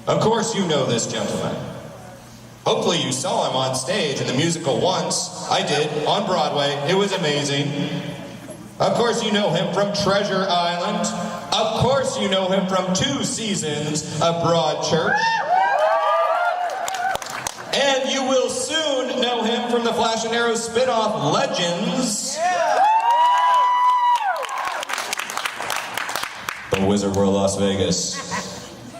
Of course you know this gentleman. Hopefully you saw him on stage in the musical once. I did, on Broadway. It was amazing. Of course you know him from Treasure Island. Of course you know him from 2 seasons of Broadchurch. And you will soon know him from the Flash and Arrow spinoff, Legends. From Wizard World Las Vegas.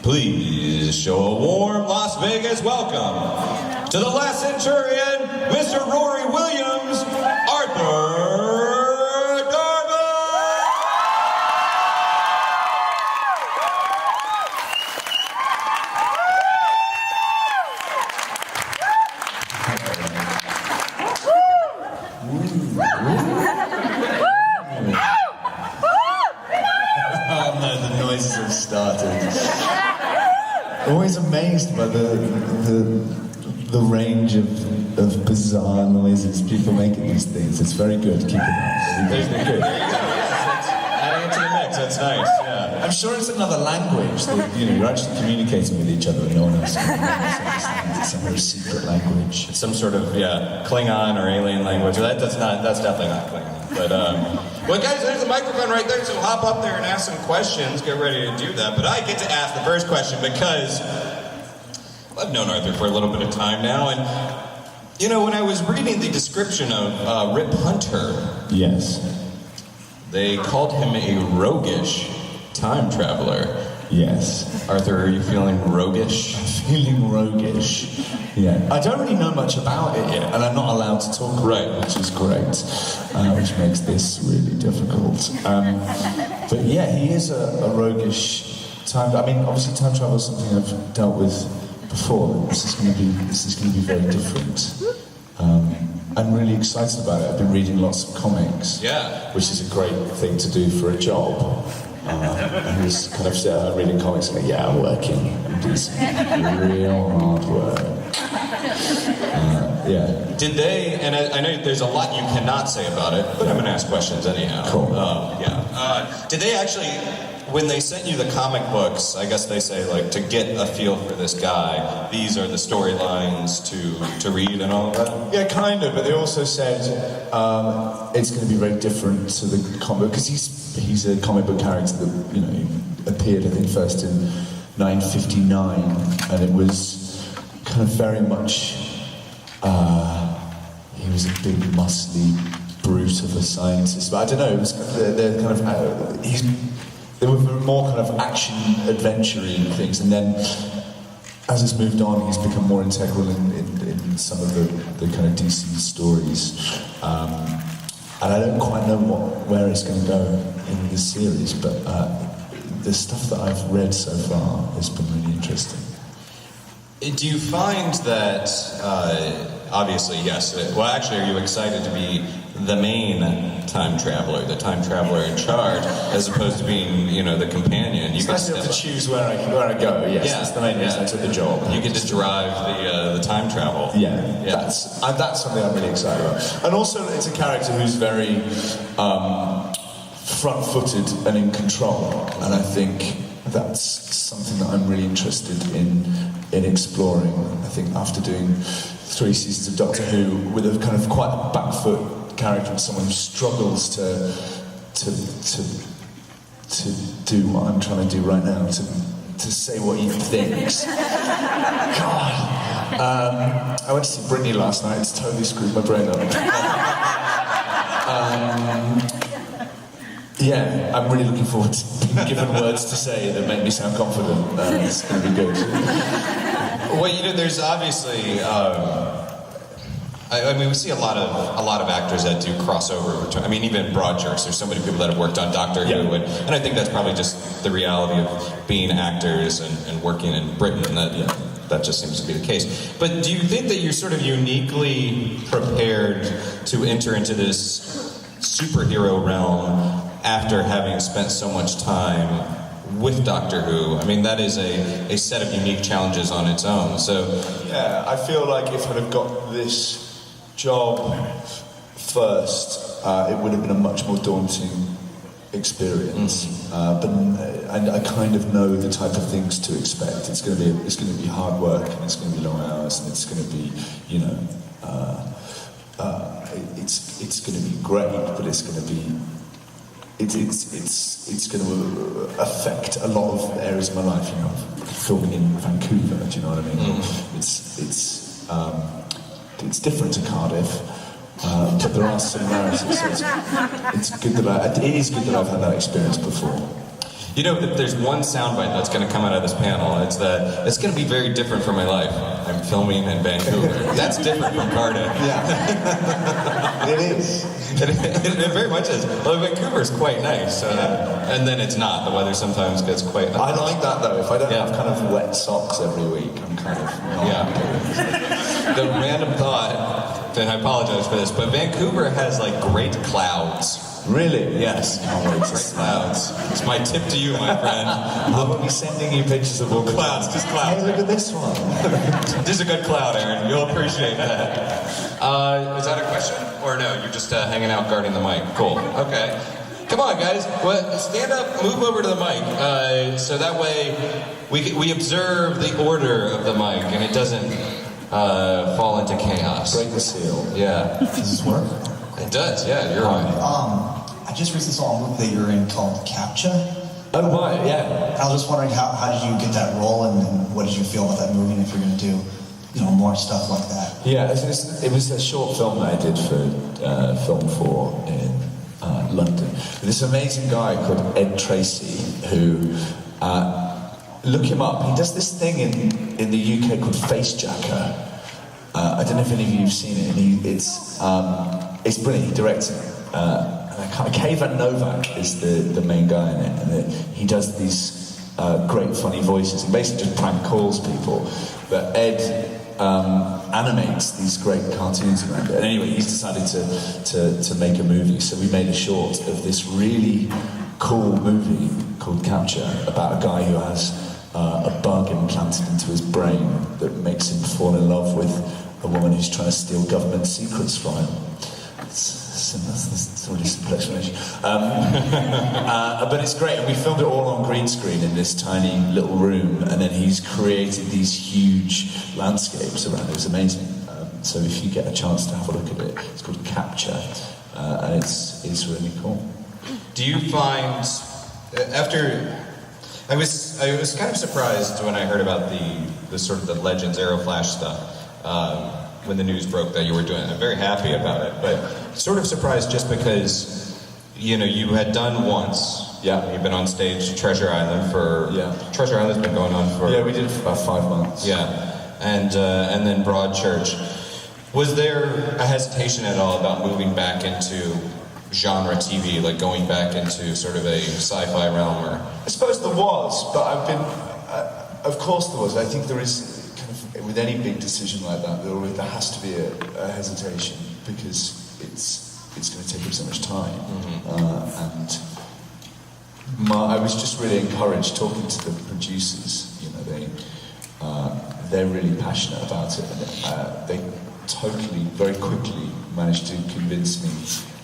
Please show a warm Las Vegas welcome to the last centurion, Mr. Rory Williams, Arthur The noises have started. Always amazed by the range of bizarre noises people make at these things. It's very good. Keep it up. They're good. Adding it to the mix. That's nice. Yeah. I'm sure it's another language that you're actually communicating with each other and no one else understands. It's some very secret language. It's some sort of Klingon or alien language. That's definitely not Klingon. But well, guys, there's a microphone right there, so hop up there and ask some questions. Get ready to do that. But I get to ask the first question because I've known Arthur for a little bit of time now, and when I was reading the description of Rip Hunter, yes, they called him a roguish time traveler. Yes. Arthur, are you feeling roguish? Feeling roguish. Yeah. I don't really know much about it yet, and I'm not allowed to talk about it, which is great, which makes this really difficult. But yeah, he is a roguish time. I mean, obviously, time travel is something I've dealt with before. This is going to be very different. I'm really excited about it. I've been reading lots of comics, which is a great thing to do for a job. I was kind of reading comics and I'm working. I'm doing some real hard work. Did they, and I know there's a lot you cannot say about it, but I'm going to ask questions anyhow. Cool. Did they actually, when they sent you the comic books, I guess they say, to get a feel for this guy, these are the storylines to read and all of that? Yeah, kind of, but they also said it's going to be very different to the comic, because he's a comic book character that, appeared, I think, first in 959, and it was kind of very much, he was a big, muscly brute of a scientist, but I don't know, it was they're kind of, they were more kind of action, adventure-y things, and then as it's moved on, he's become more integral in some of the kind of DC stories. And I don't quite know where it's going to go in this series, but the stuff that I've read so far has been really interesting. Do you find that, obviously, yes, well, actually, are you excited to be the main time traveler, the time traveler in charge, as opposed to being, the companion? It's nice to be able to choose where I go, yes. That's the main reason I took the job. You get to drive the time travel. Yeah. That's something I'm really excited about. And also, it's a character who's very front-footed and in control, and I think that's something that I'm really interested in exploring. I think after doing 3 seasons of Doctor Who with a kind of quite a back foot character and someone who struggles to do what I'm trying to do right now, to say what he thinks. God. I went to see Britney last night. It's totally screwed my brain up. Yeah, I'm really looking forward to being given words to say that make me sound confident. It's going to be good. Well, there's obviously, I mean, we see a lot of actors that do crossover. I mean, even in Broadchurch, there's so many people that have worked on Doctor Who, and I think that's probably just the reality of being actors and working in Britain. That just seems to be the case. But do you think that you're sort of uniquely prepared to enter into this superhero realm after having spent so much time with Doctor Who? I mean, that is a set of unique challenges on its own. So yeah, I feel like if I'd have got this job first, it would have been a much more daunting experience, but I kind of know the type of things to expect. It's going to be hard work, and it's going to be long hours, and it's going to be, you know, it's going to be great, but it's going to be. It's going to affect a lot of areas of my life. You know, filming in Vancouver. Do you know what I mean? It's different to Cardiff, but there are similarities. So it's good that it is good that I've had that experience before. You know, there's one soundbite that's going to come out of this panel. It's that it's going to be very different from my life. I'm filming in Vancouver. That's different from Cardiff. Yeah, it is. It very much is. Well, Vancouver is quite nice, and then it's not. The weather sometimes gets quite. I like that though. If I don't have kind of wet socks every week, I'm kind of not. The random thought, and I apologize for this, but Vancouver has like great clouds. Really? Yes. Great clouds. It's my tip to you, my friend. I will be sending you pictures of all the clouds. Just clouds. Hey, look at this one. This is a good cloud, Aaron. You'll appreciate that. Is that a question? Or no, you're just hanging out guarding the mic. Cool. Okay. Come on, guys. Well, stand up, move over to the mic. So that way we observe the order of the mic and it doesn't fall into chaos. Break the seal. Yeah. Does this work? It does, yeah, you're right. I just recently saw a movie that you're in called Capture. Oh, right, yeah. I was just wondering how did you get that role and what did you feel about that movie and if you're going to do, you know, more stuff like that? Yeah, it was a short film that I did for Film 4 in London. This amazing guy called Ed Tracy who, look him up, he does this thing in the UK called Face Jacker. I don't know if any of you have seen it. It's brilliant, he directs it. Kay Van Novak is the main guy in it, and he does these great funny voices. He basically just prank calls people, but Ed animates these great cartoons around it. And anyway, he's decided to make a movie, so we made a short of this really cool movie called Capture about a guy who has a bug implanted into his brain that makes him fall in love with a woman who's trying to steal government secrets from him. That's a really simple explanation. But it's great, and we filmed it all on green screen in this tiny little room, and then he's created these huge landscapes around it. It was amazing. So if you get a chance to have a look at it, it's called Capture, and it's really cool. Do you find, after... I was kind of surprised when I heard about the sort of the Legends Aeroflash stuff when the news broke that you were doing it. I'm very happy about it, but sort of surprised just because, you know, you had done once. Yeah. You've been on stage Treasure Island for... Yeah. Treasure Island's been going on for... Yeah, we did it for about 5 months. Yeah. And then Broadchurch. Was there a hesitation at all about moving back into genre TV, like going back into sort of a sci-fi realm? Or I suppose there was, but I've been... of course there was. I think there is... With any big decision like that, there has to be a hesitation because it's going to take up so much time. And I was just really encouraged talking to the producers. You know, they're really passionate about it, and they totally, very quickly managed to convince me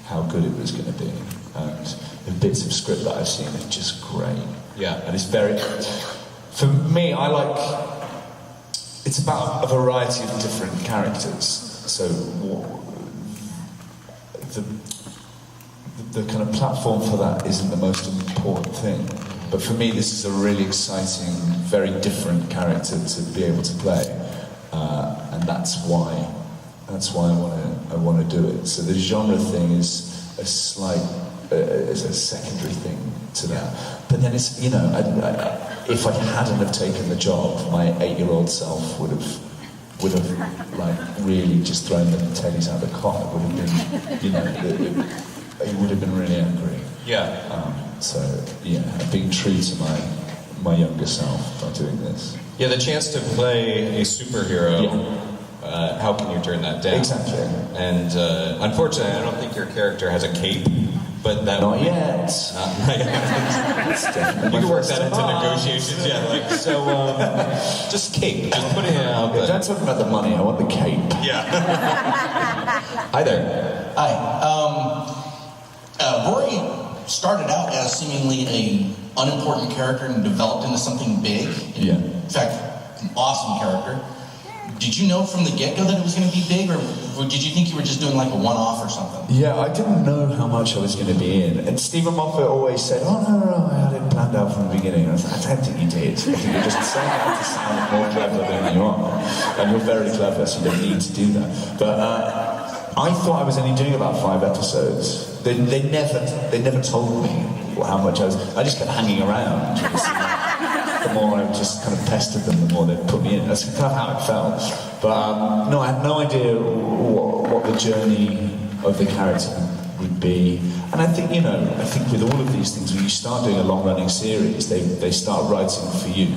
how good it was going to be. And the bits of script that I've seen are just great. Yeah, and it's very. For me, I like. It's about a variety of different characters, so the kind of platform for that isn't the most important thing. But for me, this is a really exciting, very different character to be able to play, and that's why I want to do it. So the genre thing is a slight, is a secondary thing to that. But then it's, you know, if I hadn't have taken the job, my 8-year-old self would have like really just thrown the tellies out of the cot. It would have been, you know, he would have been really angry. Yeah. So yeah, being true to my younger self by doing this. Yeah, the chance to play a superhero. Yeah. How can you turn that down? Exactly. And unfortunately, I don't think your character has a cape. But that not yet. You can work that into negotiations, yeah. Like so, just cape, just putting it out. Yeah, don't talk about the money. I want the cape. Yeah. Hi there. Hi. Rory started out as seemingly a unimportant character and developed into something big. Yeah. In fact, an awesome character. Did you know from the get-go that it was going to be big, or did you think you were just doing like a one-off or something? Yeah, I didn't know how much I was going to be in. And Stephen Moffat always said, oh, no, I had it planned out from the beginning. And I was like, I don't think you did. I think you're just saying that to sound more clever than you are. And you're very clever, so you don't need to do that. But I thought I was only doing about 5 episodes. They never told me how much I was. I just kept hanging around. The more I just kind of pestered them, the more they'd put me in. That's kind of how it felt. But no, I had no idea what the journey of the character would be. And I think, with all of these things, when you start doing a long-running series, they start writing for you,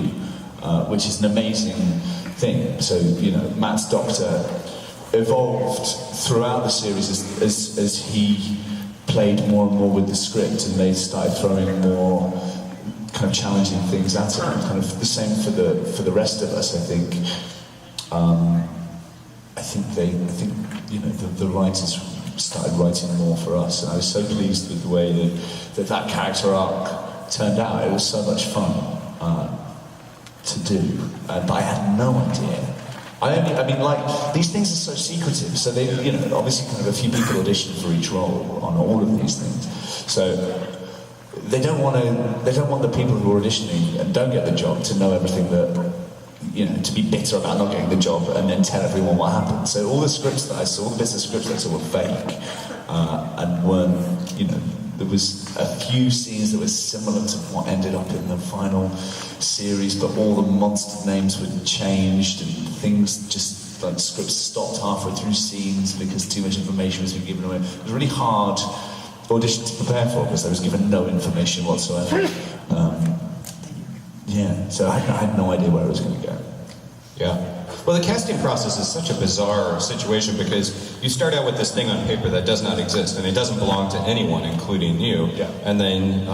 which is an amazing thing. So, Matt's Doctor evolved throughout the series as he played more and more with the script, and they started throwing more kind of challenging things at him. Kind of the same for the rest of us. I think the writers started writing more for us, and I was so pleased with the way that character arc turned out. It was so much fun to do, but I had no idea. These things are so secretive, so they, obviously kind of a few people audition for each role on all of these things. So they don't want the people who are auditioning and don't get the job to know everything that, to be bitter about not getting the job and then tell everyone what happened. So all the scripts that I saw, all the bits of scripts that I saw were fake and weren't, there was a few scenes that were similar to what ended up in the final series, but all the monster names were changed and things just, like scripts stopped halfway through scenes because too much information was being given away. It was really hard audition to prepare for because I was given no information whatsoever. So I had no idea where it was going to go. Yeah. Well, the casting process is such a bizarre situation because you start out with this thing on paper that does not exist and it doesn't belong to anyone, including you. Yeah. And then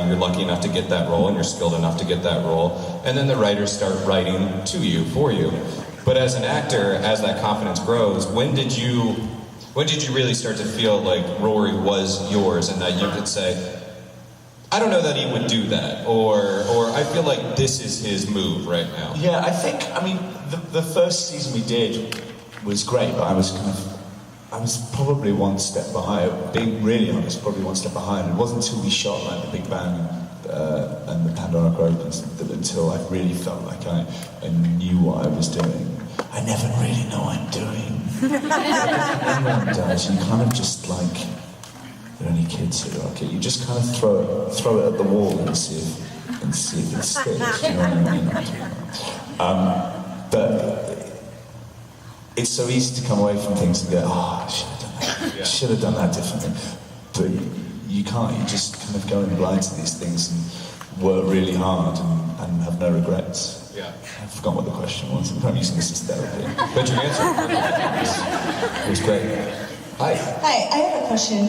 you're lucky enough to get that role and you're skilled enough to get that role. And then the writers start writing to you, for you. But as an actor, as that confidence grows, when did you really start to feel like Rory was yours and that you could say, I don't know that he would do that, or I feel like this is his move right now? Yeah, the first season we did was great, but I was probably one step behind. Being really honest, probably one step behind. It wasn't until we shot like the Big Bang and the Pandora Opens until I really felt like I knew what I was doing. I never really know what I'm doing. Everyone does. You kind of just like, there are only kids here, okay? You just kind of throw it at the wall and see if it sticks. You know what I mean? But it's so easy to come away from things and go, I should have done that differently. But you can't. You just kind of go in blind to these things and work really hard and have no regrets. Yeah. I forgot what the question was. I'm probably using this as therapy. But you answered. It was great. Hi, I have a question.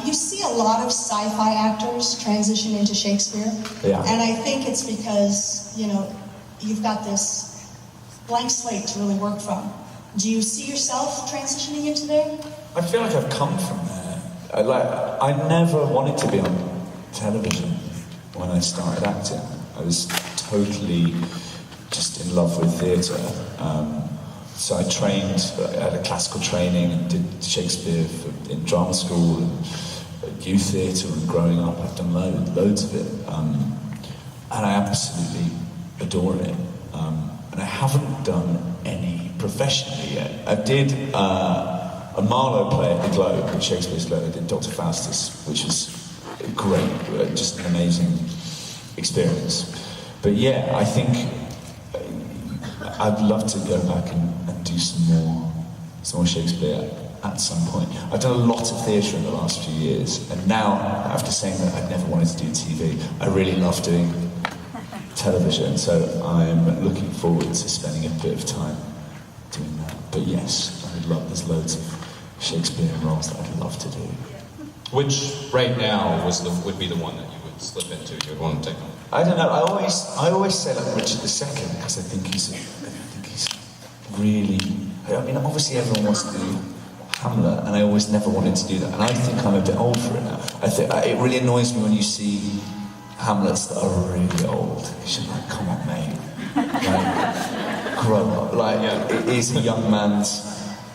You see a lot of sci-fi actors transition into Shakespeare. Yeah. And I think it's because, you've got this blank slate to really work from. Do you see yourself transitioning into there? I feel like I've come from there. I never wanted to be on television when I started acting. I was totally just in love with theatre. So I trained, I had a classical training and did Shakespeare in drama school and youth theatre, and growing up I've done loads of it. And I absolutely adore it. And I haven't done any professionally yet. I did a Marlowe play at the Globe, at Shakespeare's Globe. I did Dr. Faustus, which was great, just an amazing experience. But yeah, I think I'd love to go back and do some more Shakespeare at some point. I've done a lot of theatre in the last few years, and now, after saying that I've never wanted to do TV, I really love doing television, so I'm looking forward to spending a bit of time doing that. But yes, there's loads of Shakespearean roles that I'd love to do. Which, right now, would be the one that you would slip into, you would want to take on? I don't know, I always say like Richard II, because I think he's really, obviously everyone wants to do Hamlet, and I always never wanted to do that. And I think I'm a bit old for it now. I think it really annoys me when you see Hamlets that are really old. It's just like, come on, mate. Like, grow up. Like, it is a young man's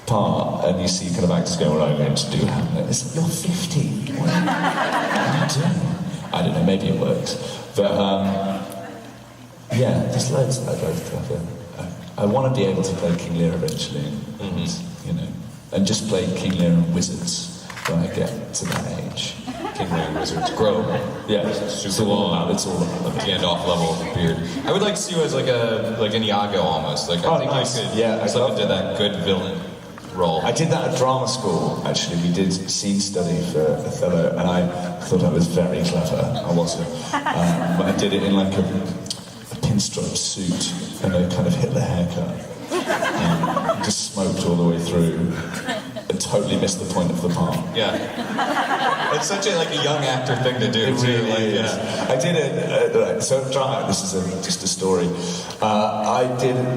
part, and you see kind of actors go, well, I'm going to do Hamlet. It's like, you're 50. What are you doing? I don't know, maybe it works. But, yeah, there's loads that I both cover. I want to be able to play King Lear eventually, and, you know, and just play King Lear and Wizards when I get to that age. King Lear and Wizards grow. Yeah, Super long. It's all about the Gandalf level of the beard. I would like to see you as like an Iago almost. Like I think nice. you could I did that good villain role. I did that at drama school, actually. We did scene study for Othello, and I thought I was very clever. I wasn't. But I did it in like a pinstripe suit and a kind of Hitler haircut. Just smoked all the way through and totally missed the point of the part. Yeah. It's such a young actor thing to do. It really is. Yeah. I did it. Right, so drama. This is just a story.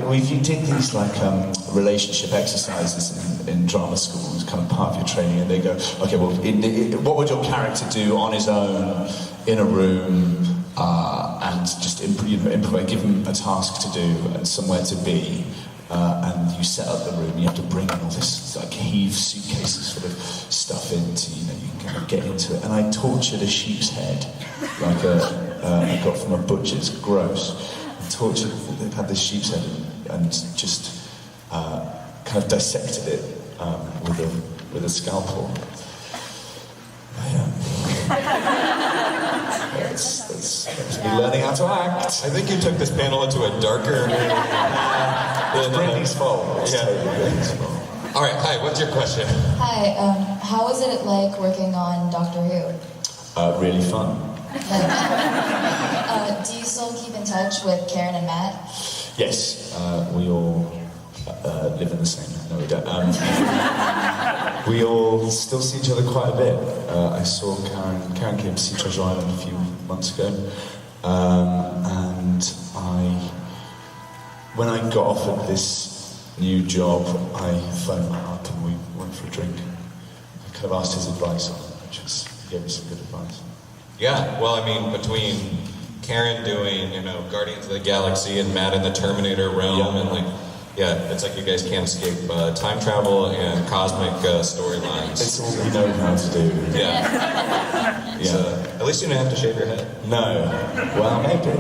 We did these relationship exercises in drama school. It's kind of part of your training, and they go, okay, well, what would your character do on his own in a room, and just improvise, give him a task to do and somewhere to be. And you set up the room, you have to bring in all this, heave suitcases full of stuff into, you can kind of get into it. And I tortured a sheep's head, I got from a butcher's, gross. They've had this sheep's head and just kind of dissected it with a scalpel. That's me learning how to act. I think you took this panel into a darker... It's Britney's fault. It's totally Britney's fault. All right, hi, what's your question? Hi, how was it like working on Doctor Who? Really fun. Do you still keep in touch with Karen and Matt? Yes, we all live in the same... No, we don't. We all still see each other quite a bit. I saw Karen came to see Treasure Island a few months ago, and when I got offered this new job, I phoned Matt up and we went for a drink. I kind of asked his advice on it, which was, he gave me some good advice. Yeah, well, I mean, between Karen doing, Guardians of the Galaxy and Matt in the Terminator realm, and it's like you guys can't escape time travel and cosmic storylines. It's all we know how to do. Yeah. Yeah. So, at least you didn't have to shave your head. No. Well, maybe.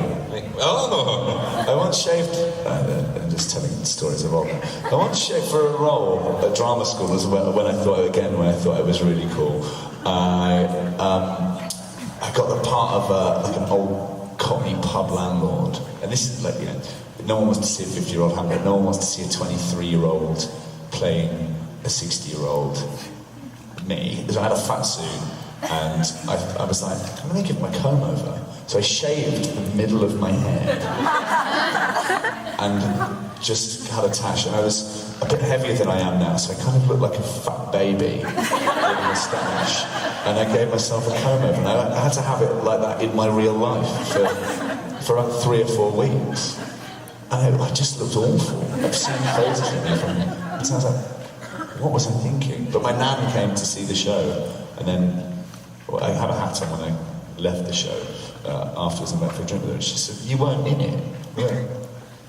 Oh! I once shaved, I'm just telling stories of old. I once shaved for a role at drama school as well, when I thought it was really cool. I got the part of an old Cockney pub landlord. And this is no one wants to see a 50-year-old Hamlet, no one wants to see a 23-year-old playing a 60-year-old me. So I had a fat suit, and I was like, I'm going to give my comb over. So I shaved the middle of my head and just had a tash. And I was a bit heavier than I am now, so I kind of looked like a fat baby with a moustache. And I gave myself a comb over, and I had to have it like that in my real life for about 3 or 4 weeks. And I just looked awful. I've seen photos of me from it. And so I was like, what was I thinking? But my nan came to see the show, and then I had a hat on when I left the show afterwards and went for a drink with her. And she said, you weren't in it. You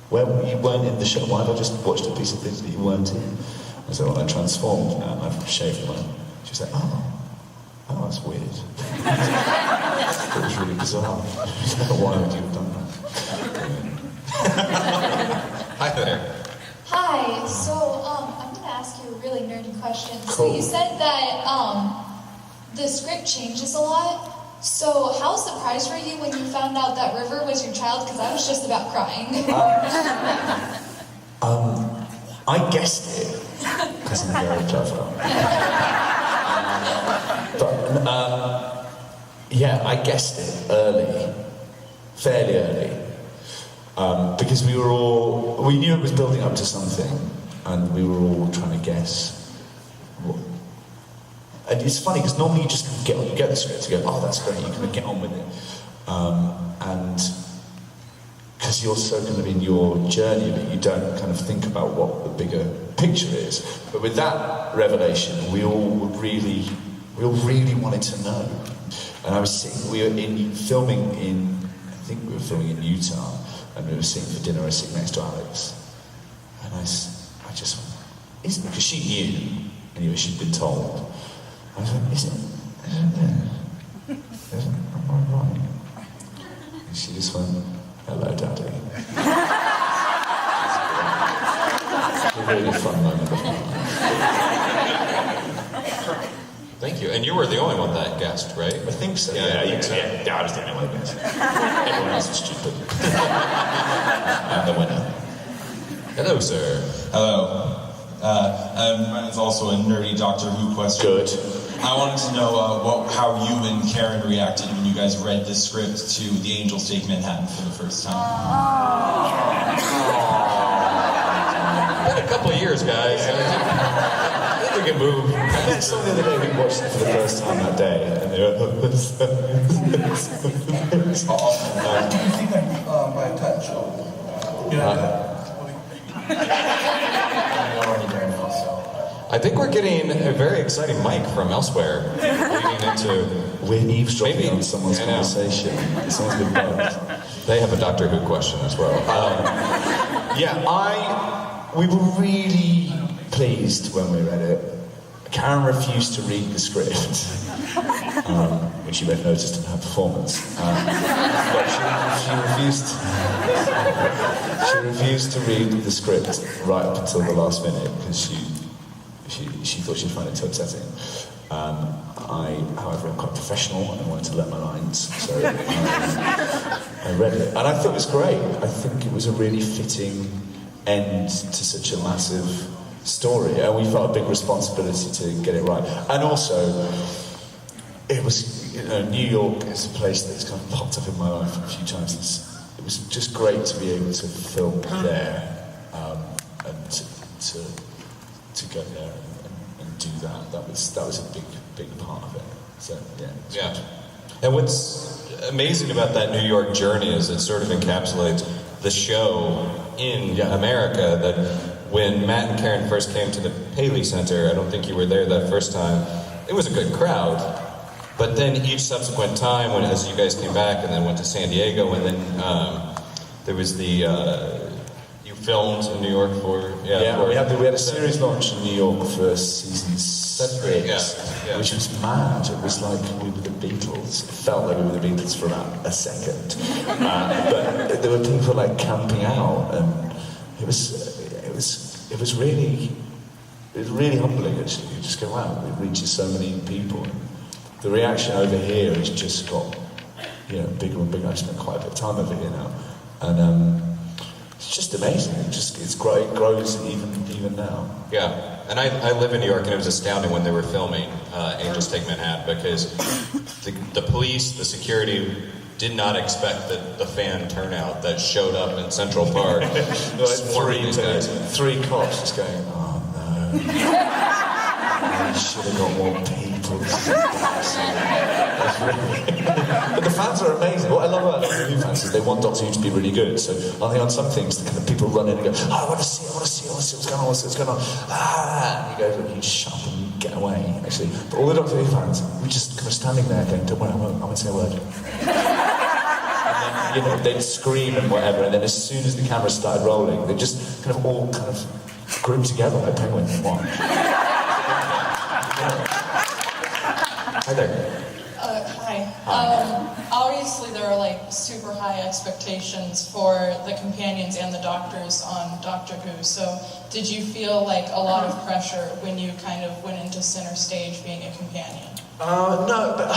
weren't in the show. Why have I just watched a piece of things that you weren't in? I said, well, I transformed now, and I've shaved mine. She said, oh, that's weird. It was really bizarre. Why would you have done that? Hi there. Hi, so I'm going to ask you a really nerdy question. Cool. So you said that the script changes a lot. So how surprised were you when you found out that River was your child? Because I was just about crying. I guessed it, because I'm very clever. Yeah, I guessed it early, fairly early. Because we knew it was building up to something, and we were all trying to guess. And it's funny, because normally you just get the script, you go, oh, that's great, you kind of get on with it. And because you're so kind of in your journey that you don't kind of think about what the bigger picture is. But with that revelation, we all really wanted to know. And we were filming in, I think we were filming in Utah, and we were sitting for dinner. I was sitting next to Alex, and I just went, isn't it? Because she knew, anyway, she'd been told. I was like, isn't there? Am I right? And she just went, hello, Daddy. It's a really fun moment of mine. Thank you. And you were the only one that guessed, right? I think so. Yeah, I think so. Yeah, I was the only one that guessed. Everyone else is stupid. I'm the winner. Hello, sir. Hello. Mine is also a nerdy Doctor Who question. Good. I wanted to know how you and Karen reacted when you guys read the script to The Angels Take Manhattan for the first time. Been a couple of years, guys. I think we can move. I met someone the other day who watched it for the first time that day, and they were Do you think I'm by touch? You know, I think we're getting a very exciting mic from elsewhere, leading into. we're eavesdropping Maybe. on someone's I know. conversation. Someone's been bugged. They have a Doctor Who question as well. We were really pleased when we read it. Karen refused to read the script, which you may have noticed in her performance. But she refused to read the script right up until the last minute because she thought she'd find it too upsetting. However, I'm quite professional and I wanted to learn my lines, so I read it. And I thought it was great. I think it was a really fitting end to such a massive story, and we felt a big responsibility to get it right. And also, it was, New York is a place that's kind of popped up in my life a few times. It was just great to be able to film there, and to go there and do that. That was a big part of it. So yeah. And what's amazing about that New York journey is it sort of encapsulates the show in America. That when Matt and Karen first came to the Paley Center, I don't think you were there that first time, it was a good crowd. But then each subsequent time, as you guys came back and then went to San Diego, and then there was you filmed in New York for... we had a series launch in New York for season 6, yeah. which was mad. It was like we were the Beatles. It felt like we were the Beatles for about a second. But there were people like camping out, and it was really humbling actually. You just go, wow, it reaches so many people. The reaction over here has just got bigger and bigger. I spent quite a bit of time over here now, and it's just amazing. It grows even now. Yeah, and I live in New York, and it was astounding when they were filming Angels Take Manhattan, because the police, the security, did not expect the fan turnout that showed up in Central Park. Three cops just going, oh no, we should have got more people. But the fans are amazing. What I love about Doctor Who fans is they want Doctor Who to be really good. So I think on some things, the kind of people run in and go, oh, I want to see what's going on, what's going on. And you go, look, you shut up and you get away, actually. But all the Doctor Who fans, we're just kind of standing there going, don't worry, I won't say a word. And then, they'd scream and whatever, and then as soon as the camera started rolling, they just kind of all grouped together like penguins and watch. Hi there. Hi. Obviously, there are super high expectations for the companions and the doctors on Doctor Who. So, did you feel a lot of pressure when you kind of went into center stage being a companion? No, but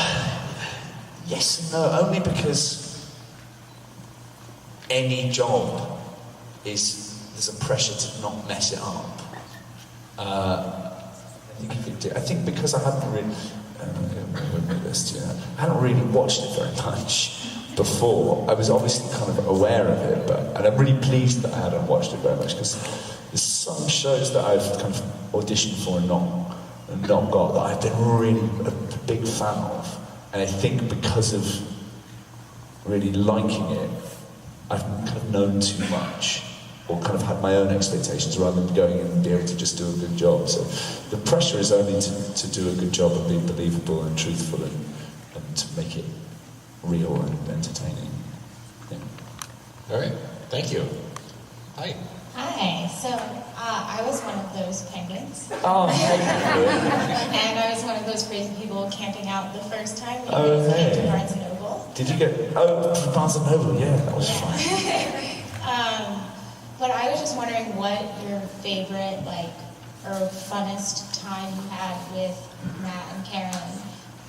yes and no. Only because any job there's a pressure to not mess it up. I think because I hadn't really. I hadn't really watched it very much before. I was obviously kind of aware of it, and I'm really pleased that I hadn't watched it very much, because there's some shows that I've kind of auditioned for and not got that I've been really a big fan of, and I think because of really liking it, I've kind of known too much, or kind of had my own expectations rather than going in and be able to just do a good job. So the pressure is only to do a good job of being believable and truthful and to make it real and entertaining. Yeah. All right, thank you. Hi. Hi, so I was one of those penguins. Oh, hey. And I was one of those crazy people camping out the first time we Oh, went hey. to Barnes & Noble. Did you get... Oh, Barnes & Noble, yeah, that was fun. But I was just wondering what your favorite, or funnest time you had with Matt and Karen,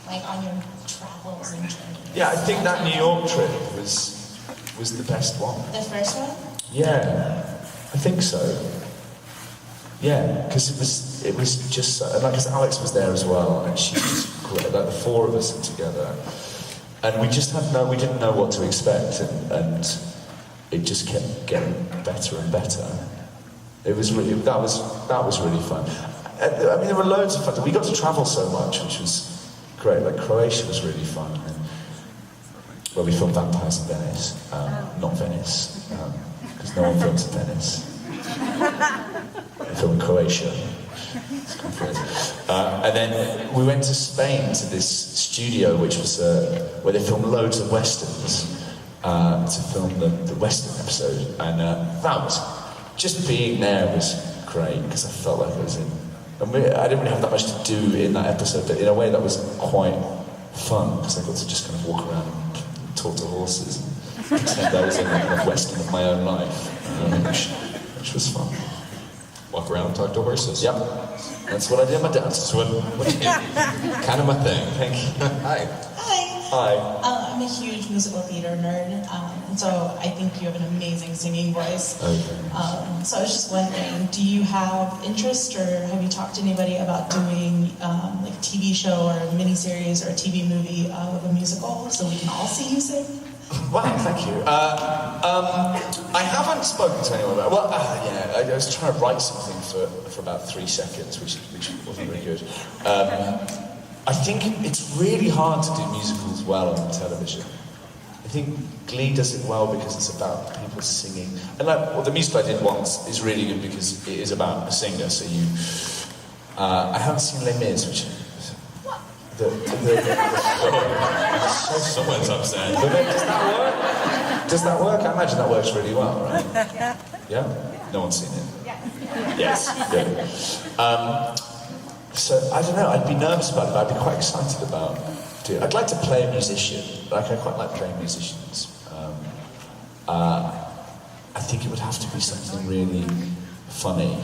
on your travels and journeys. Yeah, I think that New York trip was the best one. The first one? Yeah, I think so. Yeah, because it was just so, and because Alex was there as well, and she was great. The four of us were together, and we didn't know what to expect, and it just kept getting better and better. It was really that was really fun. I mean, there were loads of fun. We got to travel so much, which was great. Croatia was really fun. Well, we filmed Vampires in Venice, not Venice, because no one films in Venice. We filmed in Croatia. It's complicated. And then we went to Spain to this studio, which was where they filmed loads of westerns to film the western episode, and that was just being there was great because I felt like I was in. I didn't really have that much to do in that episode, but in a way that was quite fun because I got to just kind of walk around and talk to horses and pretend I was in a kind of western of my own life, which was fun. Walk around, talk to horses. Yep, that's what I did at my dad's. What you do? Kind of my thing. Thank you. Hi. Hi. I'm a huge musical theater nerd, and so I think you have an amazing singing voice. Okay. So I was just wondering, do you have interest, or have you talked to anybody about doing a TV show or a miniseries or a TV movie of a musical so we can all see you sing? Wow, thank you. I haven't spoken to anyone about it. Well, I was trying to write something for about 3 seconds, which wasn't very good. I think it's really hard to do musicals well on television. I think Glee does it well because it's about people singing. And the musical I did once is really good because it is about a singer. So I haven't seen Les Mis, which Someone's upset. Does that work? Does that work? I imagine that works really well, right? Yeah? No one's seen it? Yes. Good. So, I don't know, I'd be nervous about it, but I'd be quite excited about it. I'd like to play a musician. I quite like playing musicians. I think it would have to be something really funny.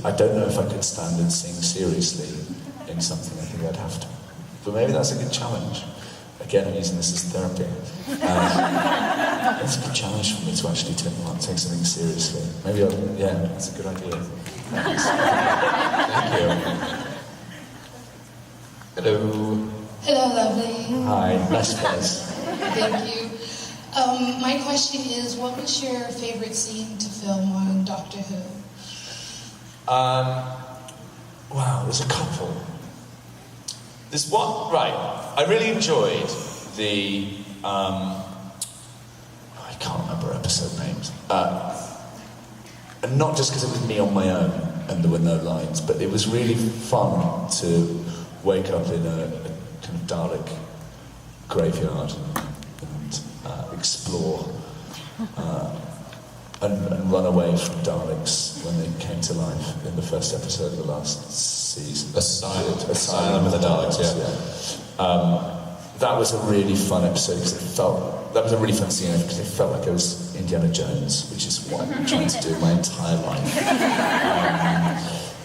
I don't know if I could stand and sing seriously in something. I think I'd have to. But maybe that's a good challenge. Again, I'm using this as therapy. It's a good challenge for me to actually take something seriously. Maybe that's a good idea. Thanks. Thank you. Hello. Hello, lovely. Hi, nice place. Thank you. My question is, what was your favorite scene to film on Doctor Who? Wow, there's a couple. There's one, right, I really enjoyed the, I can't remember episode names. And not just because it was me on my own and there were no lines, but it was really fun to wake up in a kind of Dalek graveyard and explore and run away from Daleks when they came to life in the first episode of the last season. Asylum of the Daleks, yeah. That was a really fun episode because that was a really fun scene because it felt like I was Indiana Jones, which is what I'm trying to do my entire life.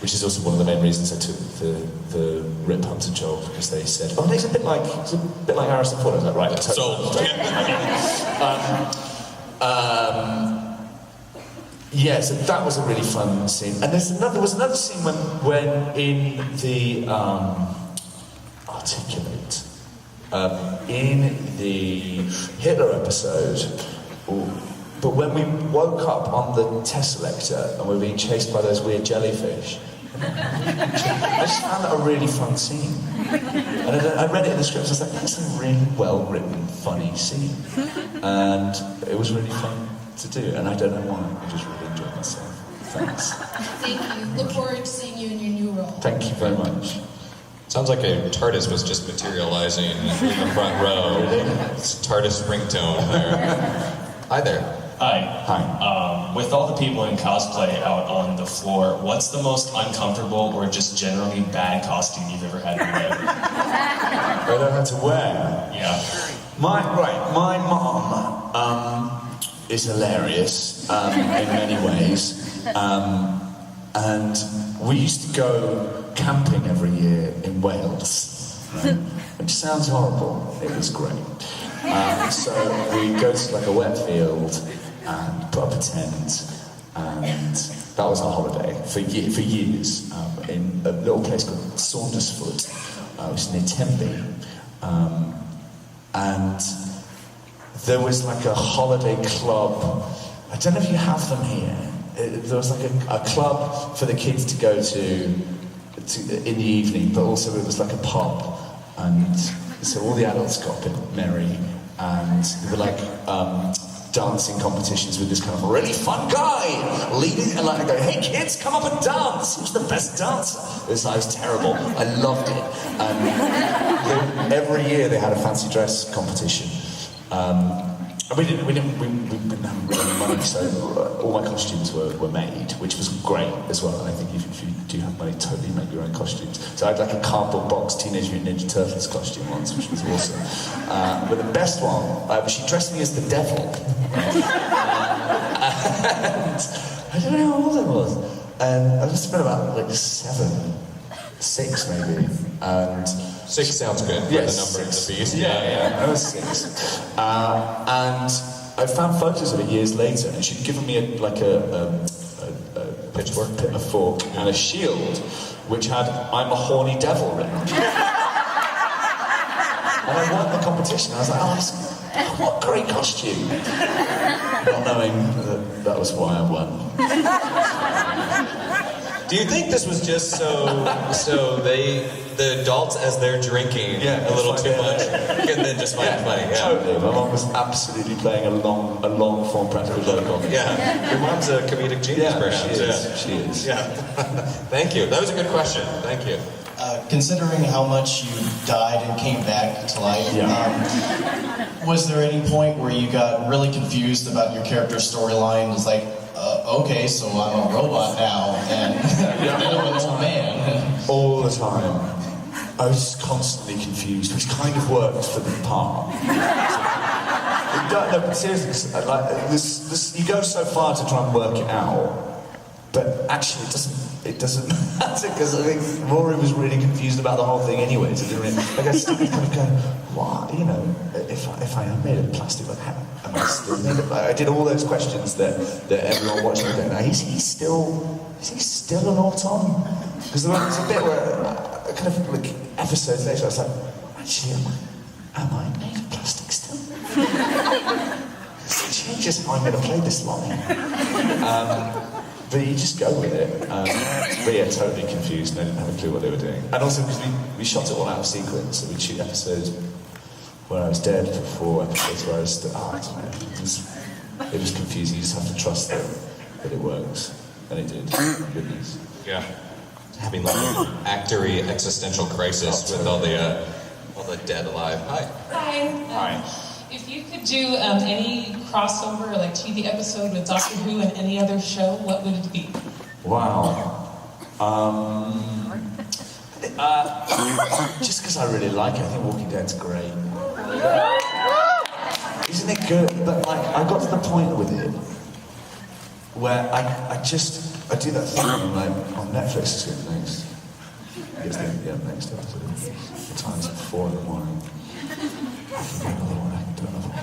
Which is also one of the main reasons I took the Rip Hunter job, because they said, "Oh, he's a bit like Harrison Ford." I was like, "Right, sold." Yeah, so that was a really fun scene. And there was another scene when in the Articulate, in the Hitler episode, but when we woke up on the Tesselector and we were being chased by those weird jellyfish, I just found that a really fun scene. And I read it in the script, and I was like, that's a really well-written, funny scene. And it was really fun to do, and I don't know why. I just really enjoy myself. Thanks. Thank you. Look forward to seeing you in your new role. Thank you very much. Sounds like a TARDIS was just materializing in the front row. It's TARDIS ringtone there. Hi there. Hi. Hi. With all the people in cosplay out on the floor, what's the most uncomfortable or just generally bad costume you've ever had to wear? I don't know how to wear. Yeah. My mom is hilarious in many ways, and we used to go camping every year in Wales, right? Which sounds horrible. It was great. So we'd go to like a wet field and put up a tent, and that was our holiday for years in a little place called Saundersfoot, which is near Tenby. And there was like a holiday club. I don't know if you have them here. There was like a club for the kids to go to in the evening, but also it was like a pub. And so all the adults got a bit merry, and there were like dancing competitions with this kind of really fun guy leading, and like I go, hey kids, come up and dance. Who's the best dancer? I was terrible. I loved it. Every year they had a fancy dress competition. And we didn't have really money, so all my costumes were made, which was great as well. And I think if you do have money, totally make your own costumes. So I had like a cardboard box Teenage Mutant Ninja Turtles costume once, which was awesome. But the best one, she dressed me as the devil. And I don't know how old I was. And I must have been about like 6 maybe. And 6 sounds good for the number of the beast. Yeah, I was 6. And I found photos of it years later, and she'd given me a pitchfork, a fork, and a shield, which had "I'm a horny devil" written on it. And I won the competition. I was like, oh, what a great costume! Not knowing that was why I won. Do you think this was just so the adults, as they're drinking a little too much, and then just find it funny? Yeah. Totally. My mom was absolutely playing a long form practical joke on me. Yeah. Your mom's a comedic genius, perhaps. She is. Yeah. Thank you. That was a good question. Thank you. Considering how much you died and came back to life, was there any point where you got really confused about your character's storyline? It was like, okay, so I'm a robot now, and then I'm an old man. All the time. I was just constantly confused, which kind of worked for the part. No, but seriously, like, you go so far to try and work it out, but actually it doesn't matter, because I think Rory was really confused about the whole thing anyway. So I started kind of going, what, you know, if I am made of plastic, like, how am I still made of? I did all those questions that everyone watching me go, now, is he still an auton? Because there was a bit where, kind of like episodes later, I was like, actually, am I made of plastic still? It changes how I'm going to play this line. But you just go with it. But yeah, totally confused, and I didn't have a clue what they were doing. And also because we shot it all out of sequence, so we'd shoot episodes where I was dead for 4 episodes where I was still, I don't know. It was confusing. You just have to trust that it works. And it did. Thank goodness. Yeah. Having like an actory existential crisis with all the dead alive. Hi. Hi. If you could do any crossover or like TV episode with Doctor Who and any other show, what would it be? Wow. Just because I really like it, I think Walking Dead's great. Isn't it good? But like, I got to the point with it where I do that thing like on Netflix. It's good next. It's the next episode. The time's at 4 in the morning. I can do another one.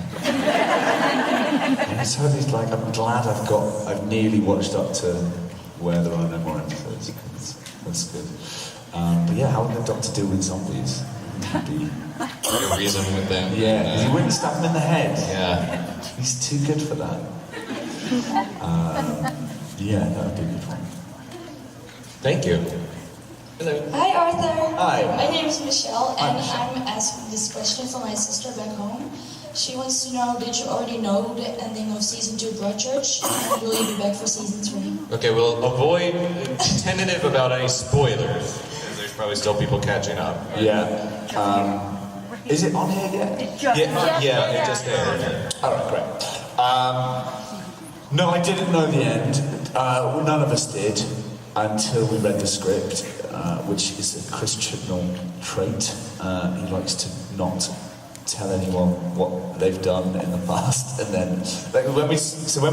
And it's totally like, I'm glad I've nearly watched up to where there are no more episodes. That's good. But yeah, how would the Doctor deal with zombies? Be a reason with them. Yeah, because he wouldn't stab them in the head. Yeah. He's too good for that. Yeah, that would be a good one. Thank you. Hello. Hi, Arthur. Hi. My name is Michelle, and I'm asking this question for my sister back home. She wants to know, did you already know the ending of season 2 Broadchurch? And will you be back for season 3? Okay, we'll avoid tentative about any spoilers, because there's probably still people catching up. Yeah. Is it on here yet? Yeah, it just aired. All right, great. No, I didn't know the end. None of us did until we read the script, which is a Chris Chibnall trait. He likes to not tell anyone what they've done in the past, and then when we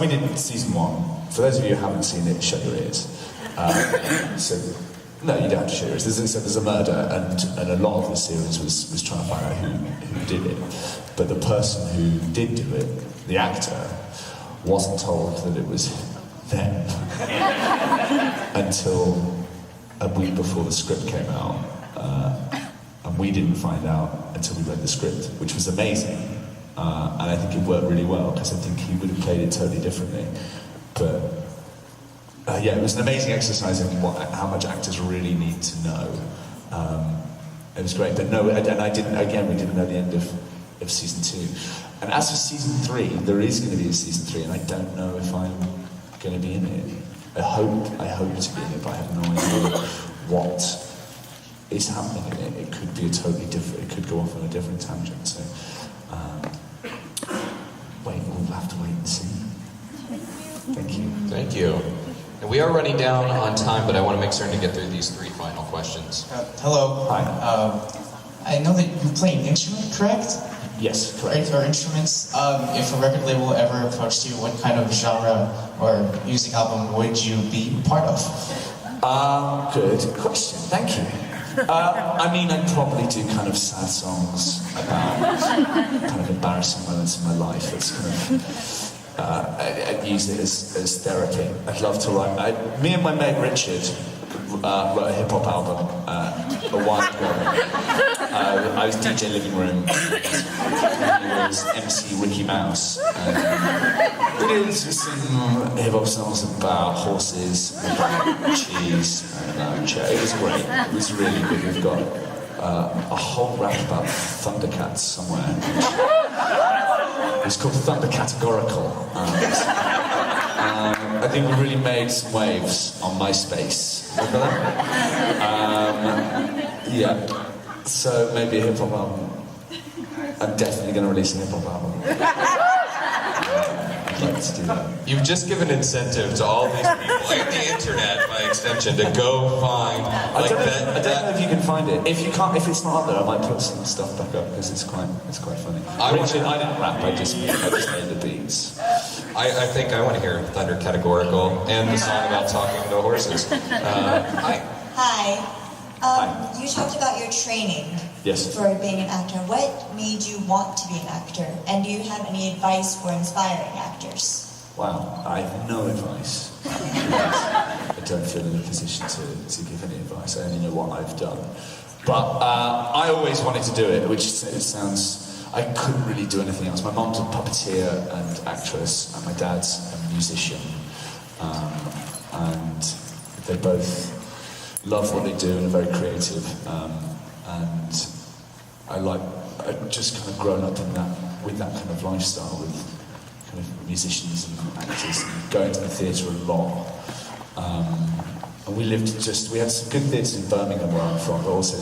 did season 1, for those of you who haven't seen it, shut your ears. No, you don't have to share it. There's a murder, and a lot of the series was trying to find out who did it. But the person who did do it, the actor, wasn't told that it was them until a week before the script came out. And we didn't find out until we read the script, which was amazing. And I think it worked really well, because I think he would have played it totally differently. But yeah, it was an amazing exercise in how much actors really need to know. It was great, but no, and I didn't. Again, we didn't know the end of season 2. And as for season 3, there is going to be a season 3, and I don't know if I'm going to be in it. I hope to be in it, but I have no idea what is happening in it. It could be a totally different. It could go off on a different tangent. So, we'll have to wait and see. Thank you. Thank you. And we are running down on time, but I want to make certain to get through these 3 final questions. Hello. Hi. I know that you play an instrument, correct? Yes, correct. Or instruments. If a record label ever approached you, what kind of genre or music album would you be part of? Good question. Thank you. I mean, I'd probably do kind of sad songs about kind of embarrassing moments in my life. It's kind of. I'd use it as therapy. I'd love to write. Me and my mate Richard wrote a hip hop album a while ago. I was DJ Living Room. He was MC Ricky Mouse. But it was just some hip hop songs about horses, about cheese, and it was great. It was really good. We've got a whole rap about Thundercats somewhere. It's called Thundercategorical. I think we really made some waves on MySpace. Remember that? Yeah. So maybe a hip hop album. I'm definitely going to release a hip hop album. I'd like to do that. You've just given incentive to all these people and the internet, by extension, to go find. I don't know if you can find it. If you can't, if it's not up there, I might put some stuff back up because it's quite funny. I didn't rap. I just made the beats. I think I want to hear Thunder Categorical and the song about talking to horses. Hi. Hi. You talked about your training for being an actor. What made you want to be an actor? And do you have any advice for inspiring actors? Wow, I have no advice. I don't feel in a position to give any advice. I only know what I've done. But I always wanted to do it, which sounds... I couldn't really do anything else. My mom's a puppeteer and actress, and my dad's a musician. And they both love what they do and are very creative. And I've just kind of grown up with that kind of lifestyle, with kind of musicians and actors, and going to the theatre a lot. And we had some good theatres in Birmingham where I'm from, but also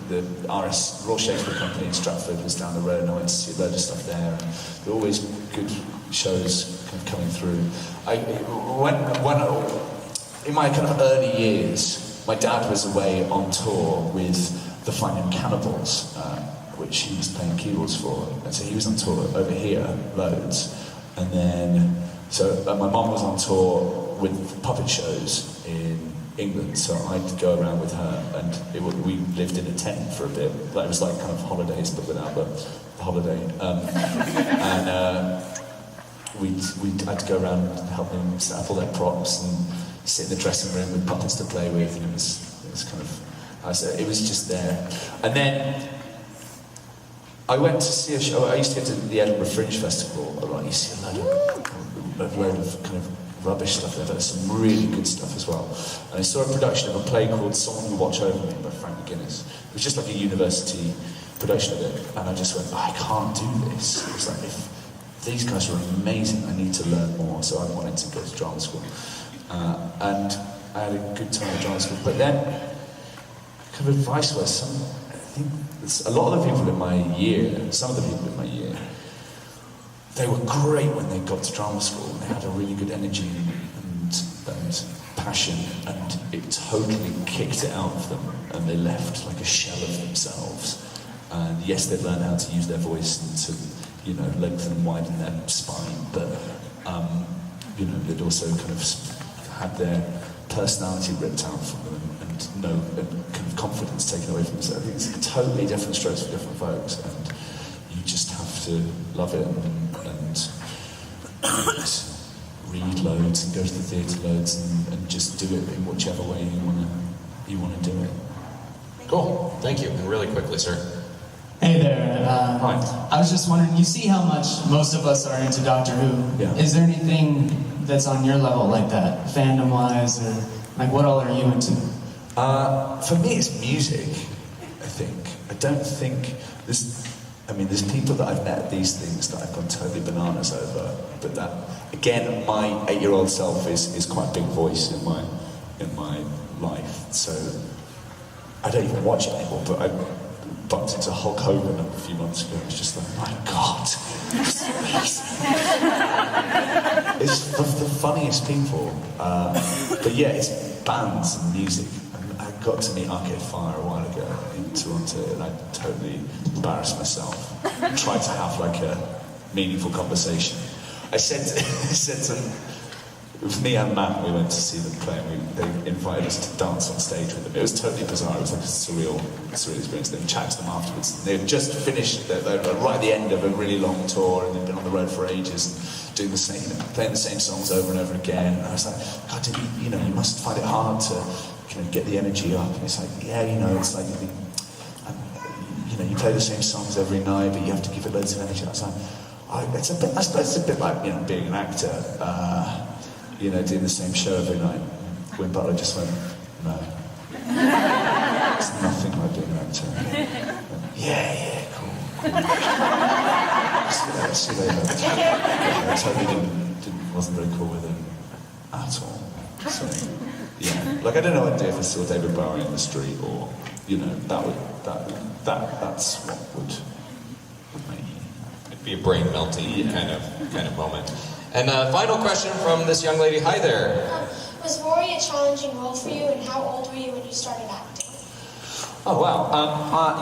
the RS, Royal Shakespeare Company in Stratford was down the road, and I went to see a load of stuff there, and there were always good shows kind of coming through. In my kind of early years, my dad was away on tour with the Flying Cannibals, which he was playing keyboards for, and so he was on tour over here, loads, and then, my mum was on tour with puppet shows in England, so I'd go around with her, and we lived in a tent for a bit. Like, it was like kind of holidays, but without the holiday. I'd go around and help them set up all their props and sit in the dressing room with puppets to play with, and it was kind of, it was just there. And then I went to see a show. I used to go to the Edinburgh Fringe Festival a lot. You see a load of kind of rubbish stuff there, but there's some really good stuff as well. And I saw a production of a play called Someone Who Watch Over Me by Frank McGuinness. It was just like a university production of it, and I just went, I can't do this. It was like, if these guys are amazing, I need to learn more, so I wanted to go to drama school. And I had a good time at drama school, but then, kind of advice was, I think a lot of the people in my year, some of the people in my year, they were great when they got to drama school, and they had a really good energy and passion, and it totally kicked it out of them, and they left like a shell of themselves. And yes, they'd learned how to use their voice and to, you know, lengthen and widen their spine, but you know, they'd also kind of had their personality ripped out from them, and kind of confidence taken away from them. So I think it's totally different strokes for different folks, and you just have to love it and read loads and go to the theatre loads and just do it in whichever way you want to do it. Cool, thank you. And really quickly, sir. Hey there. I was just wondering, you see how much most of us are into Doctor Who. Yeah. Is there anything that's on your level like that, fandom-wise, or like what all are you into? For me, it's music, I think. I don't think there's people that I've met at these things that I've gone totally bananas over, but that, again, my 8-year-old self is quite a big voice in my life, so I don't even watch it anymore, but I bumped into Hulk Hogan a few months ago. It was just like, my God, it's amazing. It's the funniest people. But yeah, it's bands and music. I got to meet Arcade Fire a while ago in Toronto, and I totally embarrassed myself. I tried to have like a meaningful conversation. I said to them, it was me and Matt, we went to see them play, and they invited us to dance on stage with them. It was totally bizarre, it was like a surreal experience. Then we chatted to them afterwards. They had just finished, they were right at the end of a really long tour, and they'd been on the road for ages, and playing the same songs over and over again. And I was like, God, you must find it hard to get the energy up. And it's like, yeah, it's like, you play the same songs every night, but you have to give it loads of energy. And I was like, I suppose it's a bit like, being an actor. Doing the same show every night. When Butler just went, no. It's nothing like being an actor. Yeah, cool. See you later. I totally wasn't very cool with him at all. So, yeah. Like, I don't know what I'd do if I saw David Bowie in the street, or, that's what would make me. It'd be a brain-melting kind of moment. And final question from this young lady. Hi there. Was Rory a challenging role for you, and how old were you when you started acting? Oh, wow.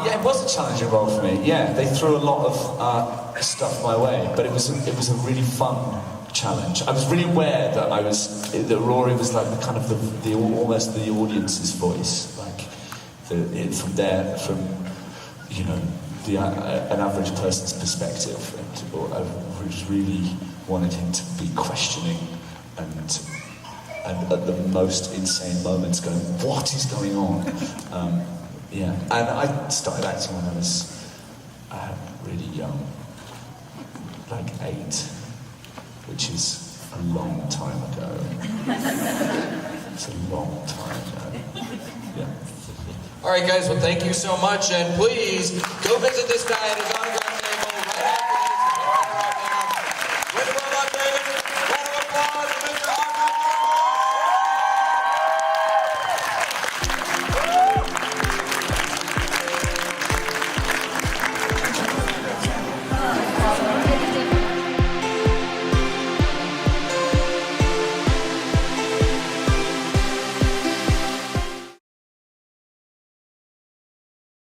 Yeah, it was a challenging role for me. Yeah, they threw a lot of stuff my way, but it was a really fun challenge. I was really aware that Rory was like almost the audience's voice, like an average person's perspective, and I was really wanted him to be questioning and at the most insane moments going, what is going on? Yeah, and I started acting when I was really young, like 8, which is a long time ago. It's a long time ago. Yeah. All right, guys, well, thank you so much, and please go visit this guy at his autograph.